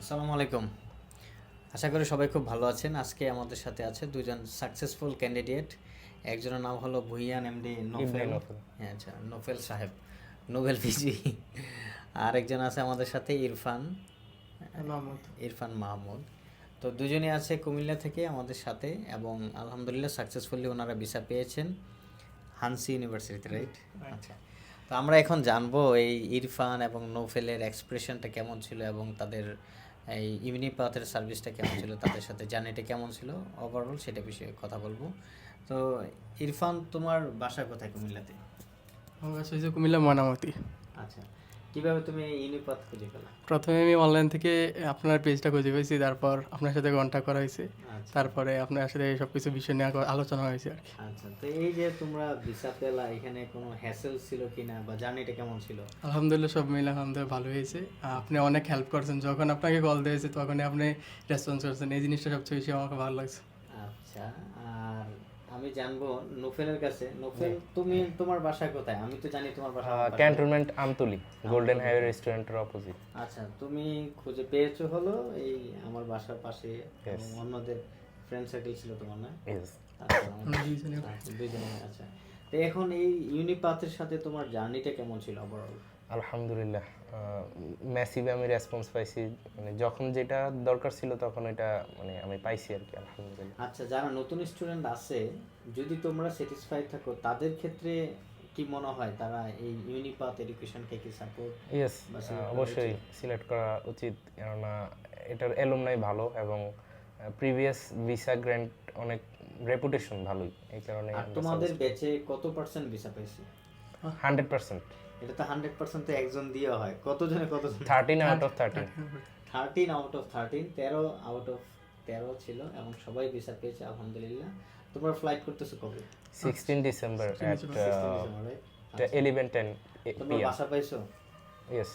আসসালামু আলাইকুম। আশা করি সবাই খুব ভালো আছেন। আজকে আমাদের সাথে আছে দুজন সাকসেসফুল ক্যান্ডিডেট। একজনের নাম হলো ভুইয়ান এমডি ইবনে নোফেল। নফল। হ্যাঁ, আচ্ছা, নোফেল সাহেব, নোবেল পিজি। আর একজন আছে আমাদের সাথে ইরফান, মাহমুদ। ইরফান মাহমুদ। তো দুজনই আছে কুমিল্লা থেকে আমাদের সাথে, এবং আলহামদুলিল্লাহ সাকসেসফুলি ওনারা ভিসা পেয়েছেন হানসি ইউনিভার্সিটিতে, রাইট? আচ্ছা, তো আমরা এখন জানবো এই ইরফান এবং নৌফেলের এক্সপ্রেশনটা কেমন ছিল এবং তাদের এই ইউনিপাথের সার্ভিসটা কেমন ছিল, তাদের সাথে জার্নিটা কেমন ছিল ওভারঅল, সেটা বিষয়ে কথা বলবো। তো ইরফান, তোমার বাসা কোথায় কুমিল্লাতে? আমার বাসা হচ্ছে কুমিল্লা ময়নামতি। আচ্ছা, কিভাবে তুমি এই ইউনিপাথ খুঁজে পেলা? প্রথমে আমি অনলাইন থেকে আপনার পেজটা খুঁজে পেয়েছি, তারপর আপনার সাথে কন্ট্যাক্ট করা হয়েছে, আচ্ছা তারপরে আপনার সাথে সব কিছু বিষয় নিয়ে আলোচনা হয়েছে আর কি। আচ্ছা, তো এই যে তোমরা ভিসা পেলা, এখানে কোনো হ্যাসেল ছিল কিনা বা জার্নিটা কেমন ছিল? আলহামদুলিল্লাহ সব মিলে আলহামদুলিল্লাহ ভালো হয়েছে। আপনি অনেক হেল্প করছেন, যখন আপনাকে কল দিয়েছে তখনই আপনি রেসপন্স করছেন, এই জিনিসটা সবচেয়ে বেশি আমাকে ভালো লাগছে। আচ্ছা, আর আমি জানবো নোফেলের কাছে, নোফেল তুমি তোমার বাসা কোথায়? আমি তো জানি তোমার বাসা আমার বাসায়। ক্যান্টনমেন্ট আমতলি, গোল্ডেন হাইওয়ে রেস্টুরেন্টের অপোজিট। আচ্ছা, তুমি খুঁজে পেয়েছো হলো এই আমার বাসার পাশে, Yes. এবং অন্যদের ফ্রেন্ড সার্কেল ছিল তোমার, না? ইয়েস। আচ্ছা, আমরা দুইজনে আচ্ছা, দুইজনে। আচ্ছা, তো এখন এই ইউনিপাথের সাথে তোমার জার্নিটা কেমন ছিল ওভারঅল? আলহামদুলিল্লাহ ম্যাসিভ আমি রেসপন্স পাইছি, মানে যখন যেটা দরকার ছিল তখন এটা মানে আমি পাইছি আর কি, আলহামদুলিল্লাহ। আচ্ছা, যারা নতুন স্টুডেন্ট আছে, যদি তোমরা স্যাটিসফাইড থাকো, তাদের ক্ষেত্রে কি মনে হয় তারা এই ইউনিপাথ এডুকেশনকে কি সাপোর্ট? ইয়েস, অবশ্যই সিলেক্ট করা উচিত, কেননা এটার অ্যালুমনাই ভালো এবং প্রিভিয়াস ভিসা গ্র্যান্ট অনেক রেপুটেশন ভালোই, এই কারণে আর তোমাদের ব্যাচে কত পার্সেন্ট ভিসা পাইছে? 100%। এটা তো 100% তো একজন দিয়ে হয়, কতজনে কতজন? 13 out of 13। 13 out of 13, 13 out of 13 ছিল, এবং সবাই ভিসা পেয়েছে আলহামদুলিল্লাহ। তোমরা ফ্লাইট করতেছো কবে? 16 ডিসেম্বর at 16 ডিসেম্বর, right? আচ্ছা, 11:10 তোমরা PM. বাসা পাইছো? ইয়েস।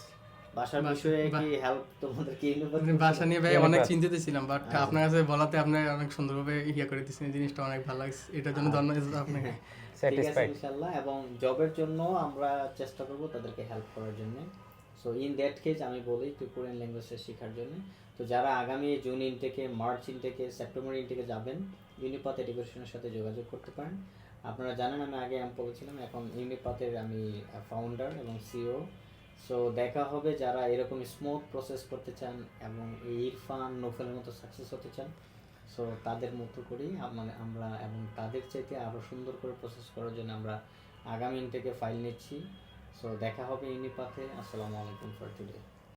বাসার বিষয়ে কি হেল্প তোমাদের কি মানে বাসা নিয়ে ভাই অনেক চিন্তিত ছিলাম, বাট আচ্ছা। আপনার কাছে বলাতে আপনি অনেক সুন্দরভাবে করে দিচ্ছেন, এই জিনিসটা অনেক ভালো লাগছে, এটার জন্য ধন্যবাদ আপনাকে। ঠিক আছে, স্যাটিসফাইড। ইনশাআল্লাহ। এবং জবের জন্য আমরা চেষ্টা করব তাদেরকে হেল্প করার জন্য। সো ইন দ্যাট কেস আমি বলি একটু কোরিয়ান ল্যাঙ্গুয়েজটা শেখার জন্য। তো যারা আগামী জুন ইনটেকে, মার্চ ইনটেকে, সেপ্টেম্বর ইনটেকে যাবেন, ইউনিপাথ এডুকেশনের সাথে যোগাযোগ করতে পারেন। আপনারা জানেন আমি আগে বলেছিলাম, এখন ইউনিপাথের আমি ফাউন্ডার এবং সিও। সো দেখা হবে যারা এরকম স্মুথ প্রসেস করতে চান এবং এই ইরফান নোফেলের মতো সাকসেস হতে চান। সো তাদের মতো করেই মানে আমরা, এবং তাদের চাইতে আরও সুন্দর করে প্রসেস করার জন্য আমরা আগামী ইনটেকে ফাইল নিচ্ছি। সো দেখা হবে ইউনিপাথে। আসসালামু আলাইকুম ফর টুডে।